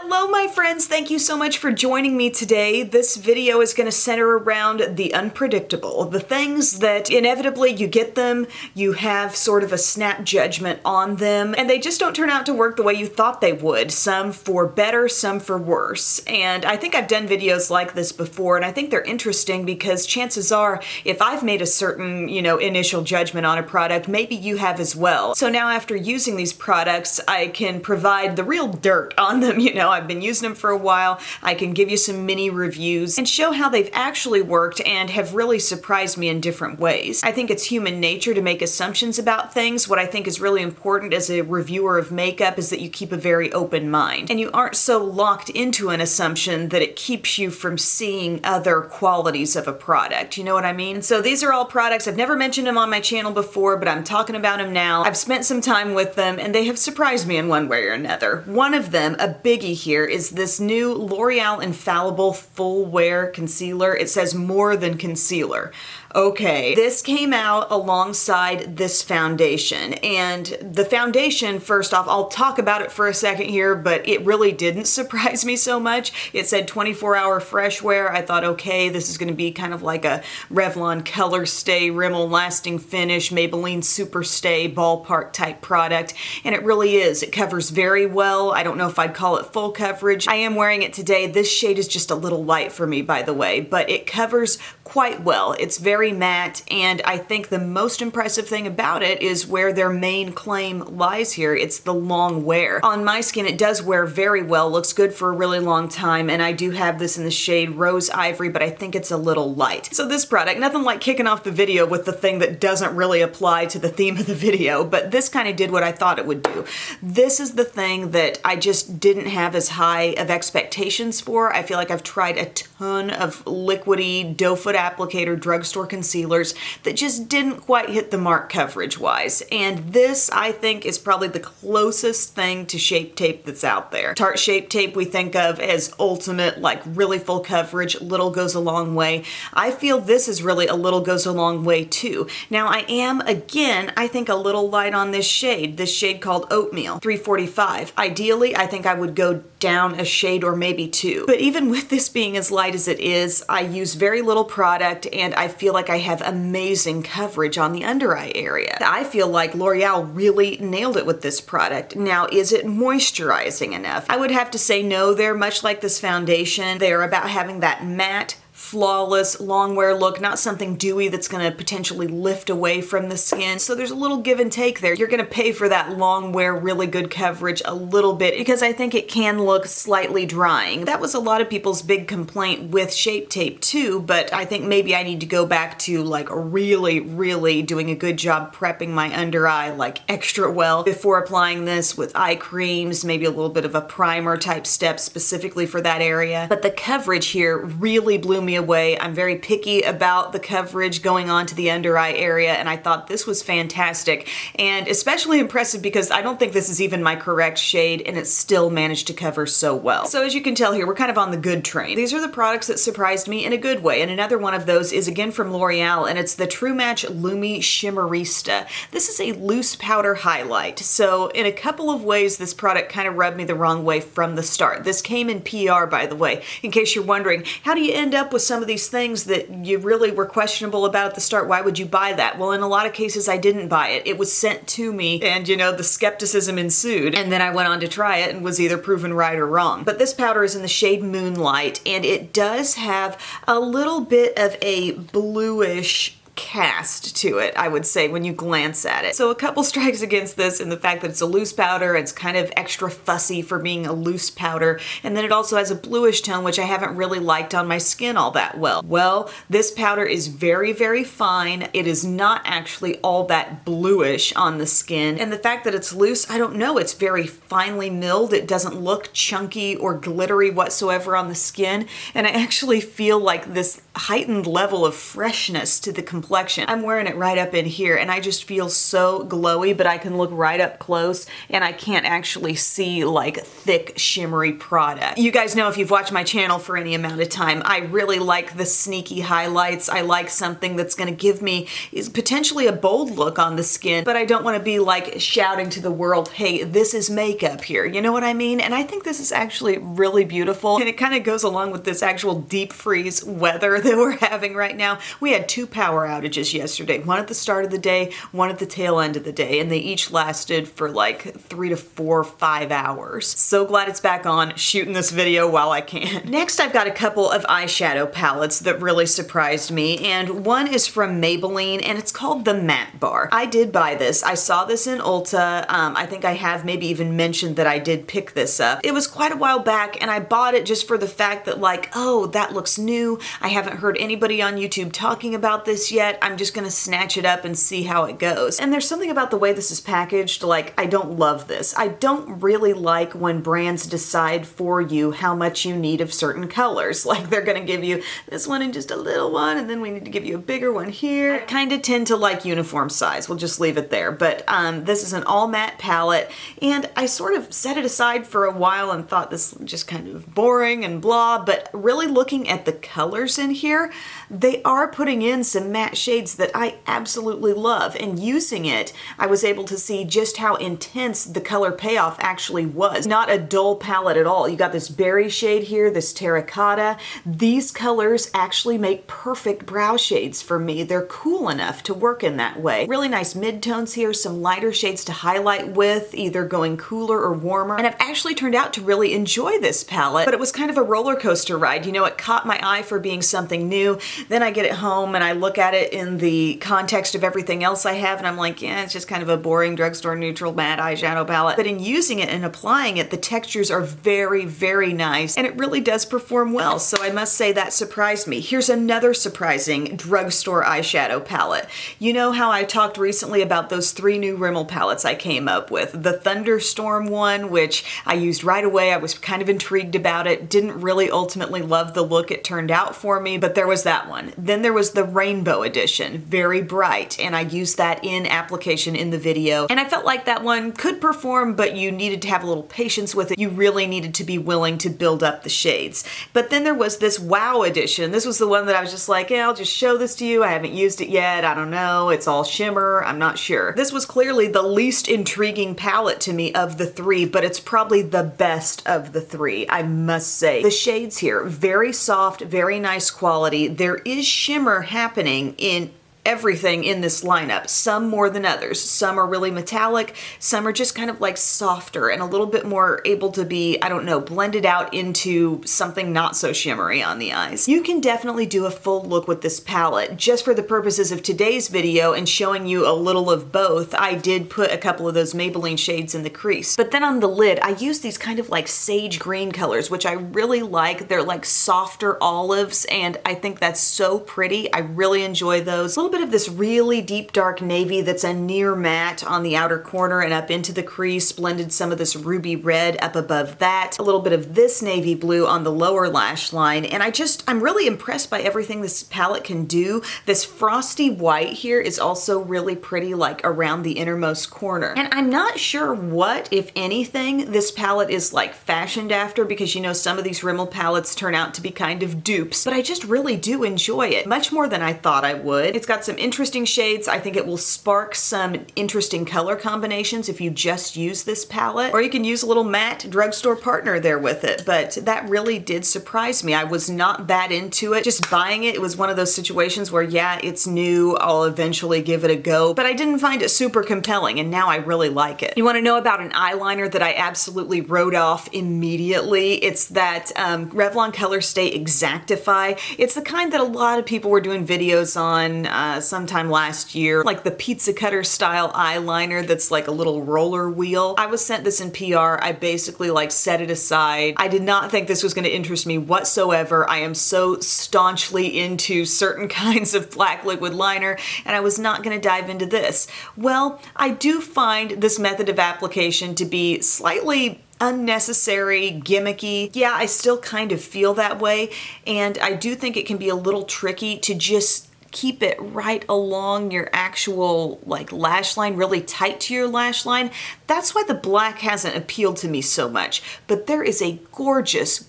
Hello my friends, thank you so much for joining me today. This video is going to center around the unpredictable, the things that inevitably you get them, you have sort of a snap judgment on them, and they just don't turn out to work the way you thought they would, some for better, some for worse. And I think I've done videos like this before, and I think they're interesting because chances are, if I've made a certain, initial judgment on a product, maybe you have as well. So now after using these products, I can provide the real dirt on them. I've been using them for a while. I can give you some mini reviews and show how they've actually worked and have really surprised me in different ways. I think it's human nature to make assumptions about things. What I think is really important as a reviewer of makeup is that you keep a very open mind and you aren't so locked into an assumption that it keeps you from seeing other qualities of a product. You know what I mean? And so these are all products. I've never mentioned them on my channel before, but I'm talking about them now. I've spent some time with them and they have surprised me in one way or another. One of them, a biggie here, is this new L'Oreal Infallible Full Wear Concealer. It says more than concealer. Okay, this came out alongside this foundation, and the foundation, first off, I'll talk about it for a second here, but it really didn't surprise me so much. It said 24-hour fresh wear. I thought, okay, this is going to be kind of like a Revlon Colorstay Rimmel lasting finish, Maybelline Super Stay ballpark type product, and it really is. It covers very well. I don't know if I'd call it full coverage. I am wearing it today. This shade is just a little light for me, by the way, but it covers quite well. It's very matte, and I think the most impressive thing about it is where their main claim lies here. It's the long wear. On my skin, it does wear very well, looks good for a really long time, and I do have this in the shade Rose Ivory, but I think it's a little light. So this product, nothing like kicking off the video with the thing that doesn't really apply to the theme of the video, but this kind of did what I thought it would do. This is the thing that I just didn't have as high of expectations for. I feel like I've tried a ton of liquidy doe foot applicator drugstore concealers that just didn't quite hit the mark coverage-wise. And this, I think, is probably the closest thing to Shape Tape that's out there. Tarte Shape Tape we think of as ultimate, like really full coverage, little goes a long way. I feel this is really a little goes a long way too. Now I am, again, I think a little light on this shade called Oatmeal, 345. Ideally, I think I would go down a shade or maybe two. But even with this being as light as it is, I use very little product and I feel like I have amazing coverage on the under eye area. I feel like L'Oreal really nailed it with this product. Now, is it moisturizing enough? I would have to say no. They're much like this foundation. They're about having that matte, flawless, long wear look, not something dewy that's going to potentially lift away from the skin. So there's a little give and take there. You're going to pay for that long wear, really good coverage a little bit because I think it can look slightly drying. That was a lot of people's big complaint with Shape Tape too, but I think maybe I need to go back to like really doing a good job prepping my under eye like extra well before applying this with eye creams, maybe a little bit of a primer type step specifically for that area. But the coverage here really blew me away. I'm very picky about the coverage going on to the under eye area, and I thought this was fantastic and especially impressive because I don't think this is even my correct shade and it still managed to cover so well. So as you can tell here, we're kind of on the good train. These are the products that surprised me in a good way, and another one of those is again from L'Oreal, and it's the True Match Lumi Shimmerista. This is a loose powder highlight. So in a couple of ways, this product kind of rubbed me the wrong way from the start. This came in PR, by the way, in case you're wondering, how do you end up with some of these things that you really were questionable about at the start? Why would you buy that? Well, in a lot of cases, I didn't buy it. It was sent to me and, the skepticism ensued. And then I went on to try it and was either proven right or wrong. But this powder is in the shade Moonlight, and it does have a little bit of a bluish cast to it, I would say, when you glance at it. So a couple strikes against this in the fact that it's a loose powder, it's kind of extra fussy for being a loose powder, and then it also has a bluish tone, which I haven't really liked on my skin all that well. Well, this powder is very fine. It is not actually all that bluish on the skin, and the fact that it's loose, I don't know, it's very finely milled. It doesn't look chunky or glittery whatsoever on the skin, and I actually feel like this heightened level of freshness to the complexion complexion. I'm wearing it right up in here and I just feel so glowy, but I can look right up close and I can't actually see like thick shimmery product. You guys know if you've watched my channel for any amount of time, I really like the sneaky highlights. I like something that's gonna give me is potentially a bold look on the skin, but I don't wanna be like shouting to the world, hey, this is makeup here. You know what I mean? And I think this is actually really beautiful. And it kind of goes along with this actual deep freeze weather that we're having right now. We had 2 power outages yesterday, one at the start of the day, one at the tail end of the day, and they each lasted for like 3 to 4, 5 hours. So glad it's back on, shooting this video while I can. Next, I've got a couple of eyeshadow palettes that really surprised me, and one is from Maybelline, and it's called the Matte Bar. I did buy this. I saw this in Ulta. I think I have maybe even mentioned that I did pick this up. It was quite a while back, and I bought it just for the fact that like, oh, that looks new. I haven't heard anybody on YouTube talking about this yet. I'm just gonna snatch it up and see how it goes. And there's something about the way this is packaged, like, I don't love this. I don't really like when brands decide for you how much you need of certain colors. Like, they're gonna give you this one and just a little one, and then we need to give you a bigger one here. I kind of tend to like uniform size. We'll just leave it there. But this is an all matte palette, and I sort of set it aside for a while and thought this was just kind of boring and blah, but really looking at the colors in here, they are putting in some matte shades that I absolutely love, and using it, I was able to see just how intense the color payoff actually was. Not a dull palette at all. You got this berry shade here, this terracotta. These colors actually make perfect brow shades for me. They're cool enough to work in that way. Really nice midtones here, some lighter shades to highlight with, either going cooler or warmer. And I've actually turned out to really enjoy this palette, but it was kind of a roller coaster ride. You know, it caught my eye for being something new. Then I get it home and I look at it in the context of everything else I have, and I'm like, yeah, it's just kind of a boring drugstore neutral matte eyeshadow palette. But in using it and applying it, the textures are very, very nice, and it really does perform well. So I must say that surprised me. Here's another surprising drugstore eyeshadow palette. You know how I talked recently about those 3 new Rimmel palettes I came up with? The Thunderstorm one, which I used right away. I was kind of intrigued about it. Didn't really ultimately love the look it turned out for me, but there was that one. Then there was the Rainbow Edition, very bright, and I used that in application in the video. And I felt like that one could perform, but you needed to have a little patience with it. You really needed to be willing to build up the shades. But then there was this Wow Edition. This was the one that I was just like, yeah, I'll just show this to you. I haven't used it yet. I don't know. It's all shimmer. I'm not sure. This was clearly the least intriguing palette to me of the 3, but it's probably the best of the 3, I must say. The shades here, very soft, very nice quality. There is shimmer happening in everything in this lineup, some more than others. Some are really metallic, some are just kind of like softer and a little bit more able to be, I don't know, blended out into something not so shimmery on the eyes. You can definitely do a full look with this palette. Just for the purposes of today's video and showing you a little of both, I did put a couple of those Maybelline shades in the crease. But then on the lid, I used these kind of like sage green colors, which I really like. They're like softer olives, and I think that's so pretty. I really enjoy those. A little bit of this really deep dark navy that's a near matte on the outer corner and up into the crease, blended some of this ruby red up above that, a little bit of this navy blue on the lower lash line, and I'm really impressed by everything this palette can do. This frosty white here is also really pretty, like around the innermost corner. And I'm not sure what, if anything, this palette is like fashioned after, because you know some of these Rimmel palettes turn out to be kind of dupes, but I just really do enjoy it, much more than I thought I would. It's got some interesting shades. I think it will spark some interesting color combinations if you just use this palette, or you can use a little matte drugstore partner there with it, but that really did surprise me. I was not that into it. Just buying it, it was one of those situations where, yeah, it's new, I'll eventually give it a go, but I didn't find it super compelling, and now I really like it. You want to know about an eyeliner that I absolutely wrote off immediately? It's that Revlon Colorstay Exactify. It's the kind that a lot of people were doing videos on sometime last year, like the pizza cutter style eyeliner that's like a little roller wheel. I was sent this in PR. I basically like set it aside. I did not think this was going to interest me whatsoever. I am so staunchly into certain kinds of black liquid liner, and I was not going to dive into this. Well, I do find this method of application to be slightly unnecessary, gimmicky. Yeah, I still kind of feel that way, and I do think it can be a little tricky to just keep it right along your actual like lash line, really tight to your lash line. That's why the black hasn't appealed to me so much. But there is a gorgeous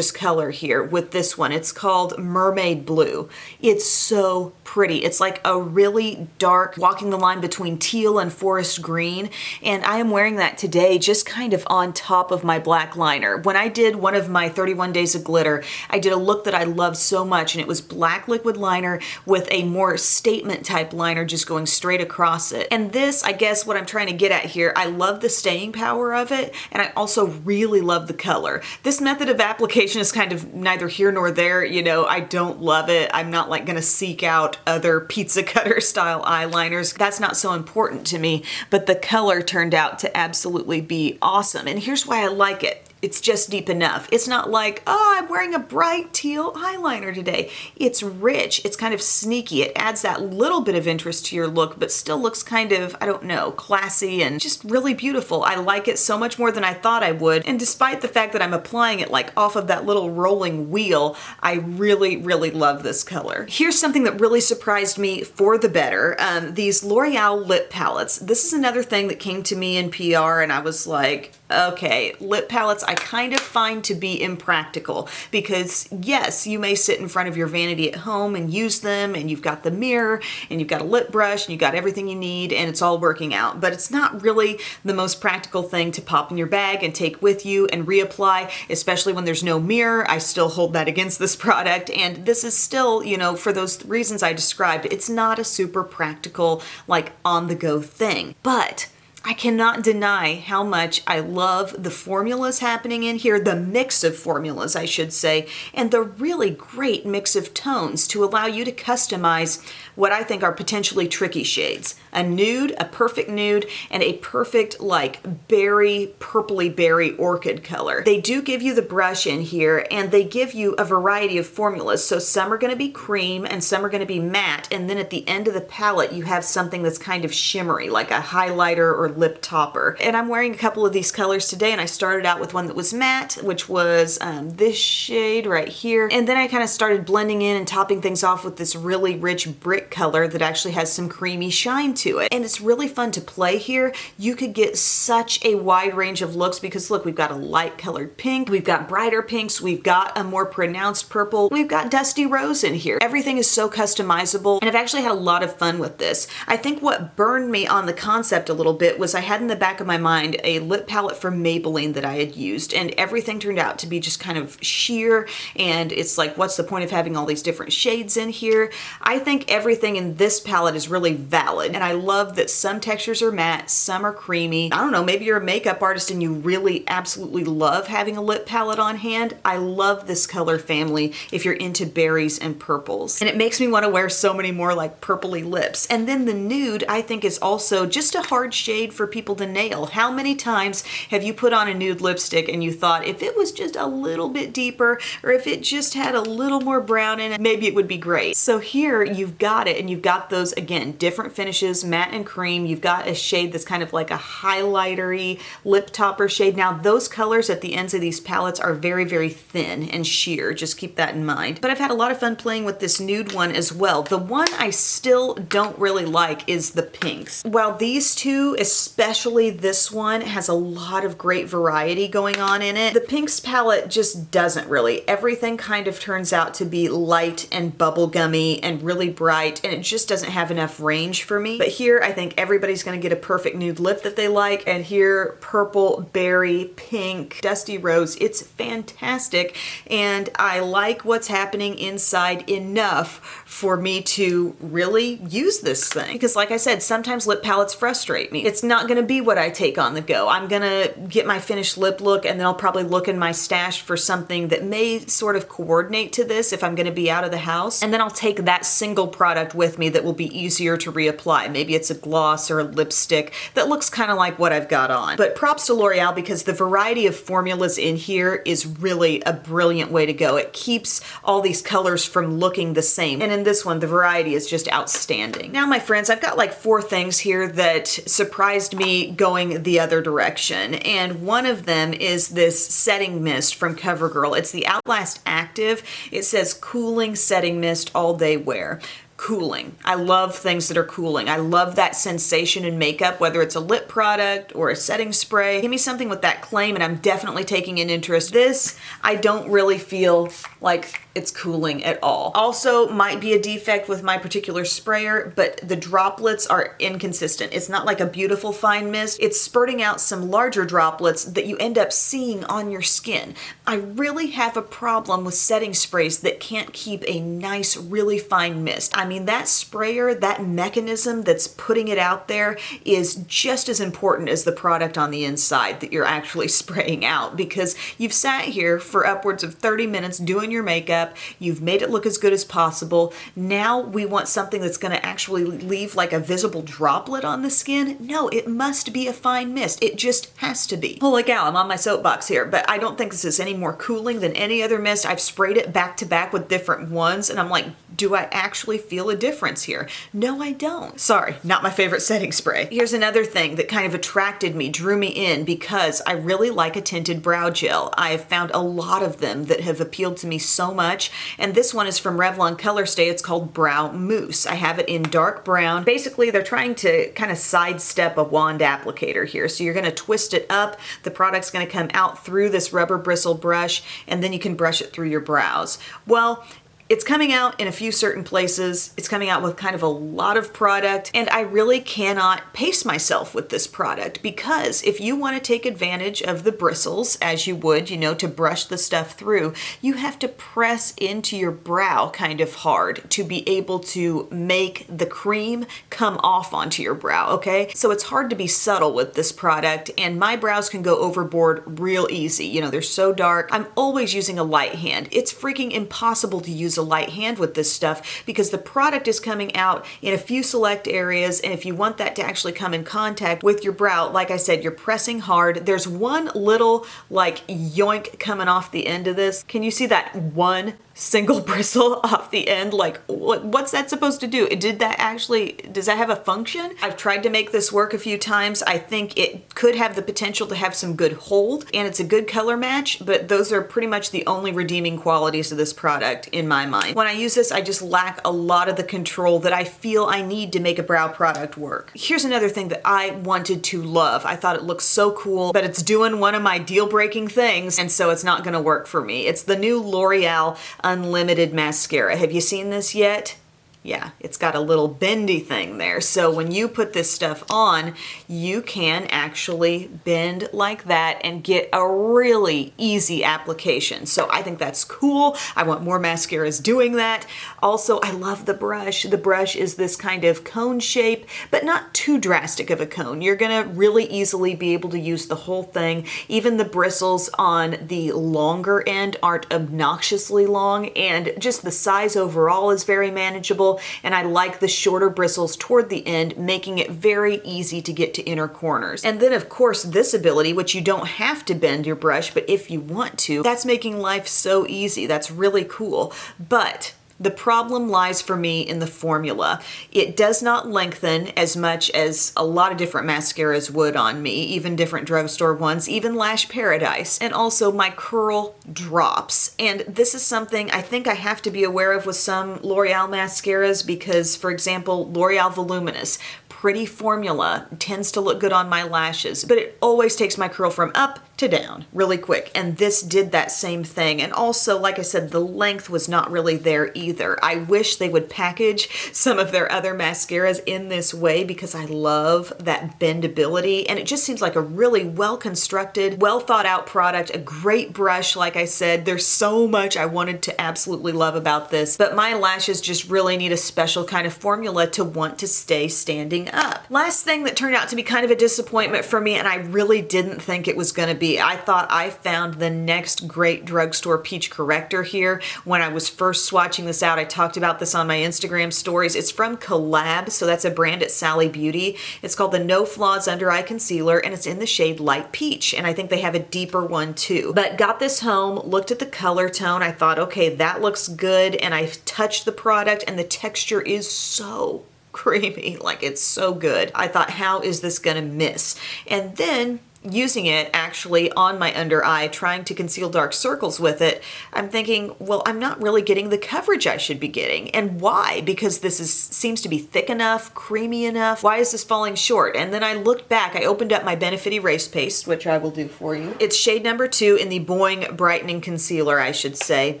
color here with this one. It's called Mermaid Blue. It's so pretty. It's like a really dark, walking the line between teal and forest green. And I am wearing that today just kind of on top of my black liner. When I did one of my 31 Days of Glitter, I did a look that I loved so much, and it was black liquid liner with a more statement type liner just going straight across it. And this, I guess what I'm trying to get at here, I love the staying power of it, and I also really love the color. This method of application is kind of neither here nor there. You know, I don't love it. I'm not like gonna seek out other pizza cutter style eyeliners. That's not so important to me, but the color turned out to absolutely be awesome. And here's why I like it. It's just deep enough. It's not like, oh, I'm wearing a bright teal eyeliner today. It's rich. It's kind of sneaky. It adds that little bit of interest to your look, but still looks kind of, I don't know, classy and just really beautiful. I like it so much more than I thought I would. And despite the fact that I'm applying it like off of that little rolling wheel, I really, really love this color. Here's something that really surprised me for the better. These L'Oreal lip palettes. This is another thing that came to me in PR, and I was like, okay, lip palettes I kind of find to be impractical, because yes, you may sit in front of your vanity at home and use them, and you've got the mirror and you've got a lip brush and you've got everything you need and it's all working out, but it's not really the most practical thing to pop in your bag and take with you and reapply, especially when there's no mirror. I still hold that against this product, and this is still, you know, for those reasons I described, it's not a super practical, like on the go thing. But I cannot deny how much I love the formulas happening in here, the mix of formulas, I should say, and the really great mix of tones to allow you to customize what I think are potentially tricky shades. A nude, a perfect nude, and a perfect like berry, purpley berry orchid color. They do give you the brush in here, and they give you a variety of formulas. So some are gonna be cream and some are gonna be matte, and then at the end of the palette you have something that's kind of shimmery, like a highlighter or lip topper. And I'm wearing a couple of these colors today, and I started out with one that was matte, which was this shade right here. And then I kind of started blending in and topping things off with this really rich brick color that actually has some creamy shine to it. And it's really fun to play here. You could get such a wide range of looks, because look, we've got a light colored pink, we've got brighter pinks, we've got a more pronounced purple, we've got dusty rose in here. Everything is so customizable, and I've actually had a lot of fun with this. I think what burned me on the concept a little bit was I had in the back of my mind a lip palette from Maybelline that I had used, and everything turned out to be just kind of sheer, and it's like, what's the point of having all these different shades in here? I think everything in this palette is really valid, and I love that some textures are matte, some are creamy. I don't know, maybe you're a makeup artist and you really absolutely love having a lip palette on hand. I love this color family if you're into berries and purples, and it makes me want to wear so many more like purpley lips. And then the nude, I think, is also just a hard shade for people to nail. How many times have you put on a nude lipstick and you thought, if it was just a little bit deeper, or if it just had a little more brown in it, maybe it would be great. So here you've got it, and you've got those, again, different finishes, matte and cream. You've got a shade that's kind of like a highlightery lip topper shade. Now those colors at the ends of these palettes are very, very thin and sheer. Just keep that in mind. But I've had a lot of fun playing with this nude one as well. The one I still don't really like is the pinks. While these two, especially this one, has a lot of great variety going on in it, the pinks palette just doesn't really. Everything kind of turns out to be light and bubblegummy and really bright, and it just doesn't have enough range for me. But here I think everybody's gonna get a perfect nude lip that they like, and here purple, berry, pink, dusty rose, it's fantastic, and I like what's happening inside enough for me to really use this thing. Because like I said, sometimes lip palettes frustrate me. It's not gonna be what I take on the go. I'm gonna get my finished lip look, and then I'll probably look in my stash for something that may sort of coordinate to this if I'm gonna be out of the house, and then I'll take that single product with me that will be easier to reapply. Maybe it's a gloss or a lipstick that looks kind of like what I've got on. But props to L'Oreal, because the variety of formulas in here is really a brilliant way to go. It keeps all these colors from looking the same. And in this one, the variety is just outstanding. Now, my friends, I've got like 4 things here that surprised me going the other direction. And one of them is this setting mist from CoverGirl. It's the Outlast Active. It says cooling setting mist all day wear. cooling. I love things that are cooling. I love that sensation in makeup, whether it's a lip product or a setting spray. Give me something with that claim and I'm definitely taking an interest. This, I don't really feel like it's cooling at all. Also, might be a defect with my particular sprayer, but the droplets are inconsistent. It's not like a beautiful fine mist. It's spurting out some larger droplets that you end up seeing on your skin. I really have a problem with setting sprays that can't keep a nice, really fine mist. I mean, that sprayer, that mechanism that's putting it out there is just as important as the product on the inside that you're actually spraying out, because you've sat here for upwards of 30 minutes doing your makeup, you've made it look as good as possible. Now we want something that's going to actually leave like a visible droplet on the skin. No, it must be a fine mist. It just has to be. Holy cow, I'm on my soapbox here, but I don't think this is any more cooling than any other mist. I've sprayed it back to back with different ones and I'm like, do I actually feel a difference here? No, I don't. Sorry, not my favorite setting spray. Here's another thing that kind of attracted me, drew me in, because I really like a tinted brow gel. I have found a lot of them that have appealed to me so much, and this one is from Revlon Colorstay. It's called Brow Mousse. I have it in dark brown. Basically, they're trying to kind of sidestep a wand applicator here. So you're gonna twist it up, the product's gonna come out through this rubber bristle brush, and then you can brush it through your brows. Well, it's coming out in a few certain places. It's coming out with kind of a lot of product, and I really cannot pace myself with this product, because if you want to take advantage of the bristles as you would, you know, to brush the stuff through, you have to press into your brow kind of hard to be able to make the cream come off onto your brow, okay? So it's hard to be subtle with this product, and my brows can go overboard real easy. You know, they're so dark. I'm always using a light hand. It's freaking impossible to use a light hand with this stuff because the product is coming out in a few select areas, and if you want that to actually come in contact with your brow, like I said, you're pressing hard. There's one little like yoink coming off the end of this. Can you see that one single bristle off the end? Like, what's that supposed to do? Does that have a function? I've tried to make this work a few times. I think it could have the potential to have some good hold, and it's a good color match, but those are pretty much the only redeeming qualities of this product in my mind. When I use this, I just lack a lot of the control that I feel I need to make a brow product work. Here's another thing that I wanted to love. I thought it looked so cool, but it's doing one of my deal-breaking things, and so it's not gonna work for me. It's the new L'Oreal Unlimited Mascara. Have you seen this yet? Yeah, it's got a little bendy thing there. So when you put this stuff on, you can actually bend like that and get a really easy application. So I think that's cool. I want more mascaras doing that. Also, I love the brush. The brush is this kind of cone shape, but not too drastic of a cone. You're gonna really easily be able to use the whole thing. Even the bristles on the longer end aren't obnoxiously long, and just the size overall is very manageable. And I like the shorter bristles toward the end, making it very easy to get to inner corners. And then of course this ability, which you don't have to bend your brush, but if you want to, that's making life so easy. That's really cool. But the problem lies for me in the formula. It does not lengthen as much as a lot of different mascaras would on me, even different drugstore ones, even Lash Paradise. And also my curl drops. And this is something I think I have to be aware of with some L'Oreal mascaras because, for example, L'Oreal Voluminous, pretty formula, tends to look good on my lashes, but it always takes my curl from up to down really quick, and this did that same thing. And also, like I said, the length was not really there either. I wish they would package some of their other mascaras in this way because I love that bendability, and it just seems like a really well-constructed, well-thought-out product, a great brush. Like I said, there's so much I wanted to absolutely love about this, but my lashes just really need a special kind of formula to want to stay standing up. Last thing that turned out to be kind of a disappointment for me, and I really didn't think it was going to be, I thought I found the next great drugstore peach corrector here. When I was first swatching this out, I talked about this on my Instagram stories. It's from col-lab, so that's a brand at Sally Beauty. It's called the No Flaws Under Eye Concealer, and it's in the shade Light Peach, and I think they have a deeper one too. But got this home, looked at the color tone, I thought, okay, that looks good, and I touched the product, and the texture is so creamy, like it's so good. I thought, how is this gonna miss? And then using it actually on my under eye, trying to conceal dark circles with it, I'm thinking, well, I'm not really getting the coverage I should be getting. And why? Because this seems to be thick enough, creamy enough. Why is this falling short? And then I looked back, I opened up my Benefit Erase Paste, which I will do for you. It's shade number 2 in the Boing Brightening Concealer, I should say.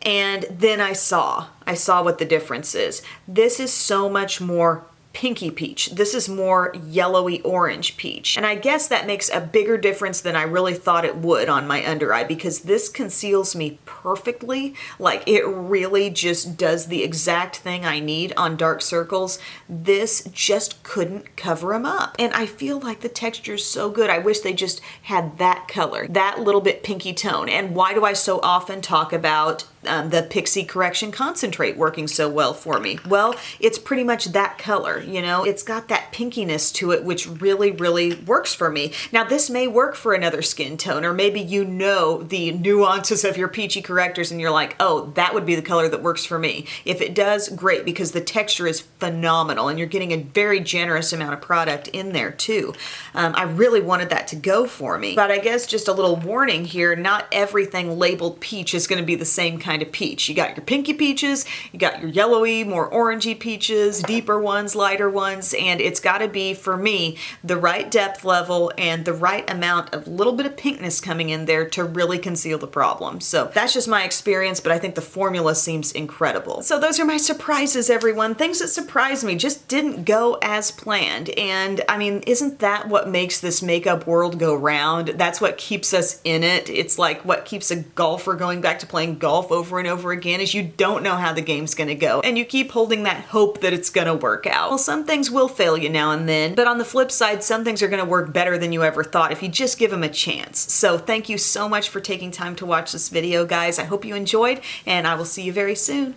And then I saw what the difference is. This is so much more pinky peach. This is more yellowy orange peach. And I guess that makes a bigger difference than I really thought it would on my under eye, because this conceals me perfectly. Like, it really just does the exact thing I need on dark circles. This just couldn't cover them up. And I feel like the texture is so good. I wish they just had that color, that little bit pinky tone. And why do I so often talk about the Pixie Correction Concentrate working so well for me? Well, it's pretty much that color, you know? It's got that pinkiness to it, which really, really works for me. Now, this may work for another skin tone, or maybe you know the nuances of your peachy correctors and you're like, oh, that would be the color that works for me. If it does, great, because the texture is phenomenal and you're getting a very generous amount of product in there too. I really wanted that to go for me. But I guess just a little warning here, not everything labeled peach is going to be the same kind of peach. You got your pinky peaches, you got your yellowy, more orangey peaches, deeper ones, lighter ones, and it's got to be, for me, the right depth level and the right amount of little bit of pinkness coming in there to really conceal the problem. So that's just my experience, but I think the formula seems incredible. So those are my surprises, everyone. Things that surprised me just didn't go as planned. And I mean, isn't that what makes this makeup world go round? That's what keeps us in it. It's like what keeps a golfer going back to playing golf over and over again, is you don't know how the game's gonna go, and you keep holding that hope that it's gonna work out. Well, some things will fail you now and then, but on the flip side, some things are gonna work better than you ever thought if you just give them a chance. So thank you so much for taking time to watch this video, guys. I hope you enjoyed, and I will see you very soon.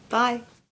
Bye.